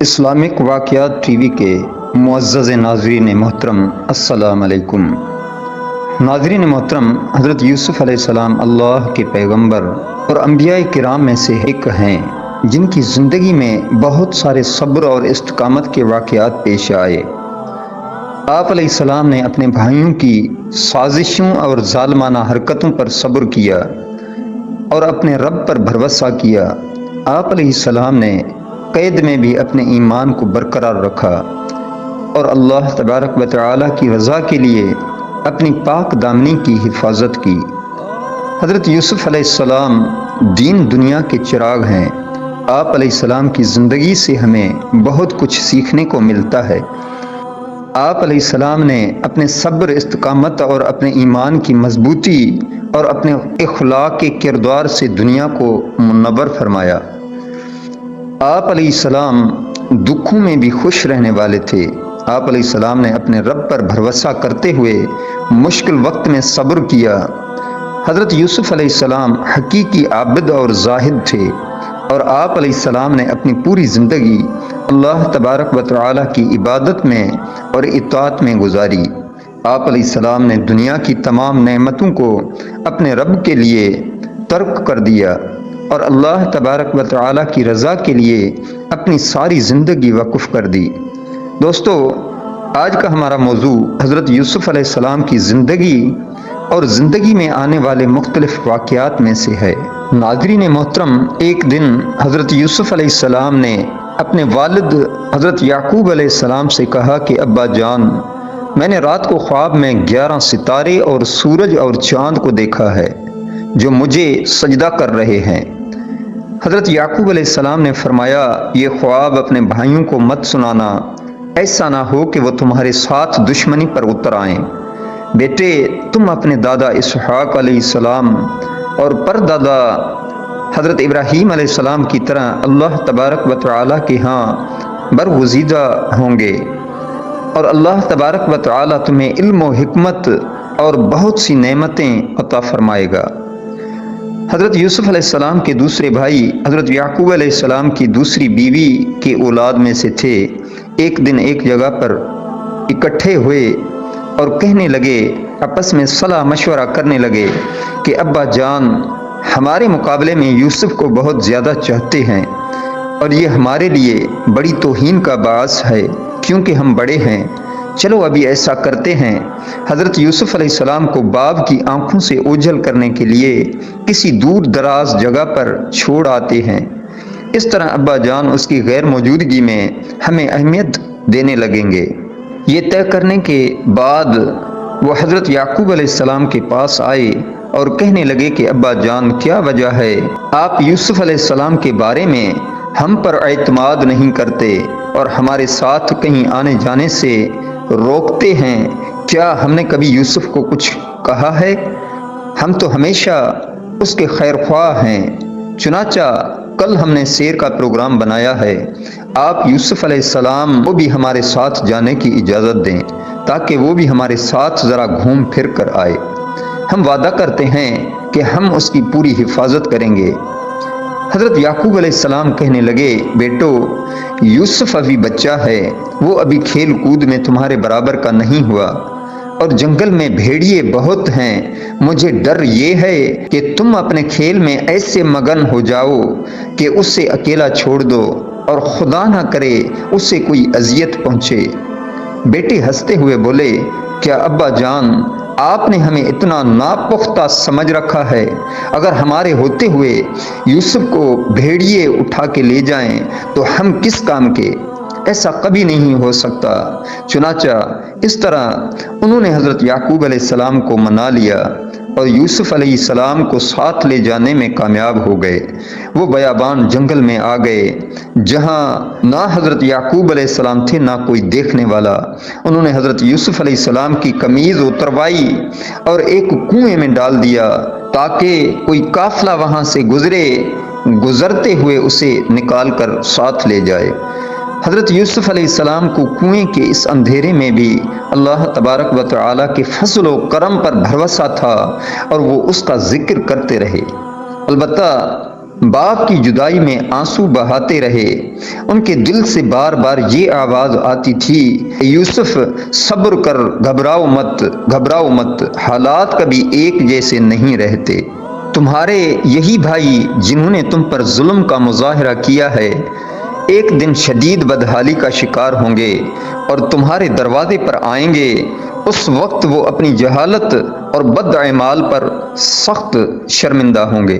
Islamic واقعات T V کے معزز ناظرین محترم السلام علیکم۔ ناظرین محترم، حضرت یوسف علیہ السلام اللہ کے پیغمبر اور انبیاء کرام میں سے ایک ہیں جن کی زندگی میں بہت سارے صبر اور استقامت کے واقعات پیش آئے۔ آپ علیہ السلام نے اپنے بھائیوں کی سازشوں اور ظالمانہ حرکتوں پر صبر کیا اور اپنے رب پر بھروسہ کیا۔ آپ علیہ السلام نے قید میں بھی اپنے ایمان کو برقرار رکھا اور اللہ تبارک و تعالی کی رضا کے لیے اپنی پاک دامنی کی حفاظت کی۔ حضرت یوسف علیہ السلام دین دنیا کے چراغ ہیں۔ آپ علیہ السلام کی زندگی سے ہمیں بہت کچھ سیکھنے کو ملتا ہے۔ آپ علیہ السلام نے اپنے صبر، استقامت اور اپنے ایمان کی مضبوطی اور اپنے اخلاق کے کردار سے دنیا کو منور فرمایا۔ آپ علیہ السلام دکھوں میں بھی خوش رہنے والے تھے۔ آپ علیہ السلام نے اپنے رب پر بھروسہ کرتے ہوئے مشکل وقت میں صبر کیا۔ حضرت یوسف علیہ السلام حقیقی عابد اور زاہد تھے اور آپ علیہ السلام نے اپنی پوری زندگی اللہ تبارک و تعالی کی عبادت میں اور اطاعت میں گزاری۔ آپ علیہ السلام نے دنیا کی تمام نعمتوں کو اپنے رب کے لیے ترک کر دیا اور اللہ تبارک و تعالی کی رضا کے لیے اپنی ساری زندگی وقف کر دی۔ دوستو، آج کا ہمارا موضوع حضرت یوسف علیہ السلام کی زندگی اور زندگی میں آنے والے مختلف واقعات میں سے ہے۔ ناظرین محترم، ایک دن حضرت یوسف علیہ السلام نے اپنے والد حضرت یعقوب علیہ السلام سے کہا کہ ابا جان، میں نے رات کو خواب میں 11 ستارے اور سورج اور چاند کو دیکھا ہے جو مجھے سجدہ کر رہے ہیں۔ حضرت یعقوب علیہ السلام نے فرمایا، یہ خواب اپنے بھائیوں کو مت سنانا، ایسا نہ ہو کہ وہ تمہارے ساتھ دشمنی پر اتر آئیں۔ بیٹے، تم اپنے دادا اسحاق علیہ السلام اور پردادا حضرت ابراہیم علیہ السلام کی طرح اللہ تبارک و تعالی کے ہاں برگزیدہ ہوں گے اور اللہ تبارک و تعالی تمہیں علم و حکمت اور بہت سی نعمتیں عطا فرمائے گا۔ حضرت یوسف علیہ السلام کے دوسرے بھائی حضرت یعقوب علیہ السلام کی دوسری بیوی کے اولاد میں سے تھے۔ ایک دن ایک جگہ پر اکٹھے ہوئے اور کہنے لگے، آپس میں صلاح مشورہ کرنے لگے کہ ابا جان ہمارے مقابلے میں یوسف کو بہت زیادہ چاہتے ہیں اور یہ ہمارے لیے بڑی توہین کا باعث ہے کیونکہ ہم بڑے ہیں۔ چلو ابھی ایسا کرتے ہیں، حضرت یوسف علیہ السلام کو باپ کی آنکھوں سے اوجھل کرنے کے لیے کسی دور دراز جگہ پر چھوڑ آتے ہیں۔ اس طرح ابا جان اس کی غیر موجودگی میں ہمیں اہمیت دینے لگیں گے۔ یہ طے کرنے کے بعد وہ حضرت یعقوب علیہ السلام کے پاس آئے اور کہنے لگے کہ ابا جان، کیا وجہ ہے آپ یوسف علیہ السلام کے بارے میں ہم پر اعتماد نہیں کرتے اور ہمارے ساتھ کہیں آنے جانے سے روکتے ہیں؟ کیا ہم نے کبھی یوسف کو کچھ کہا ہے؟ ہم تو ہمیشہ اس کے خیر خواہ ہیں۔ چنانچہ کل ہم نے سیر کا پروگرام بنایا ہے، آپ یوسف علیہ السلام کو بھی ہمارے ساتھ جانے کی اجازت دیں تاکہ وہ بھی ہمارے ساتھ ذرا گھوم پھر کر آئے۔ ہم وعدہ کرتے ہیں کہ ہم اس کی پوری حفاظت کریں گے۔ حضرت یعقوب علیہ السلام کہنے لگے، بیٹو، یوسف ابھی بچہ ہے، وہ ابھی کھیل کود میں تمہارے برابر کا نہیں ہوا اور جنگل میں بھیڑیے بہت ہیں۔ مجھے ڈر یہ ہے کہ تم اپنے کھیل میں ایسے مگن ہو جاؤ کہ اسے اکیلا چھوڑ دو اور خدا نہ کرے اسے کوئی اذیت پہنچے۔ بیٹے ہنستے ہوئے بولے، کیا ابا جان آپ نے ہمیں اتنا ناپختہ سمجھ رکھا ہے؟ اگر ہمارے ہوتے ہوئے یوسف کو بھیڑیے اٹھا کے لے جائیں تو ہم کس کام کے؟ ایسا کبھی نہیں ہو سکتا۔ چنانچہ اس طرح انہوں نے حضرت یعقوب علیہ السلام کو منا لیا اور یوسف علیہ السلام کو ساتھ لے جانے میں کامیاب ہو گئے۔ وہ بیابان جنگل میں آ گئے جہاں نہ حضرت یعقوب علیہ السلام تھے نہ کوئی دیکھنے والا۔ انہوں نے حضرت یوسف علیہ السلام کی قمیض اتروائی اور ایک کنویں میں ڈال دیا تاکہ کوئی قافلہ وہاں سے گزرتے ہوئے اسے نکال کر ساتھ لے جائے۔ حضرت یوسف علیہ السلام کو کنویں کے اس اندھیرے میں بھی اللہ تبارک و تعالی کے فضل و کرم پر بھروسہ تھا اور وہ اس کا ذکر کرتے رہے۔ البتہ باپ کی جدائی میں آنسو بہاتے رہے۔ ان کے دل سے بار بار یہ آواز آتی تھی کہ یوسف صبر کر، گھبراؤ مت، حالات کبھی ایک جیسے نہیں رہتے۔ تمہارے یہی بھائی جنہوں نے تم پر ظلم کا مظاہرہ کیا ہے ایک دن شدید بدحالی کا شکار ہوں گے اور تمہارے دروازے پر آئیں گے۔ اس وقت وہ اپنی جہالت اور بد اعمال پر سخت شرمندہ ہوں گے۔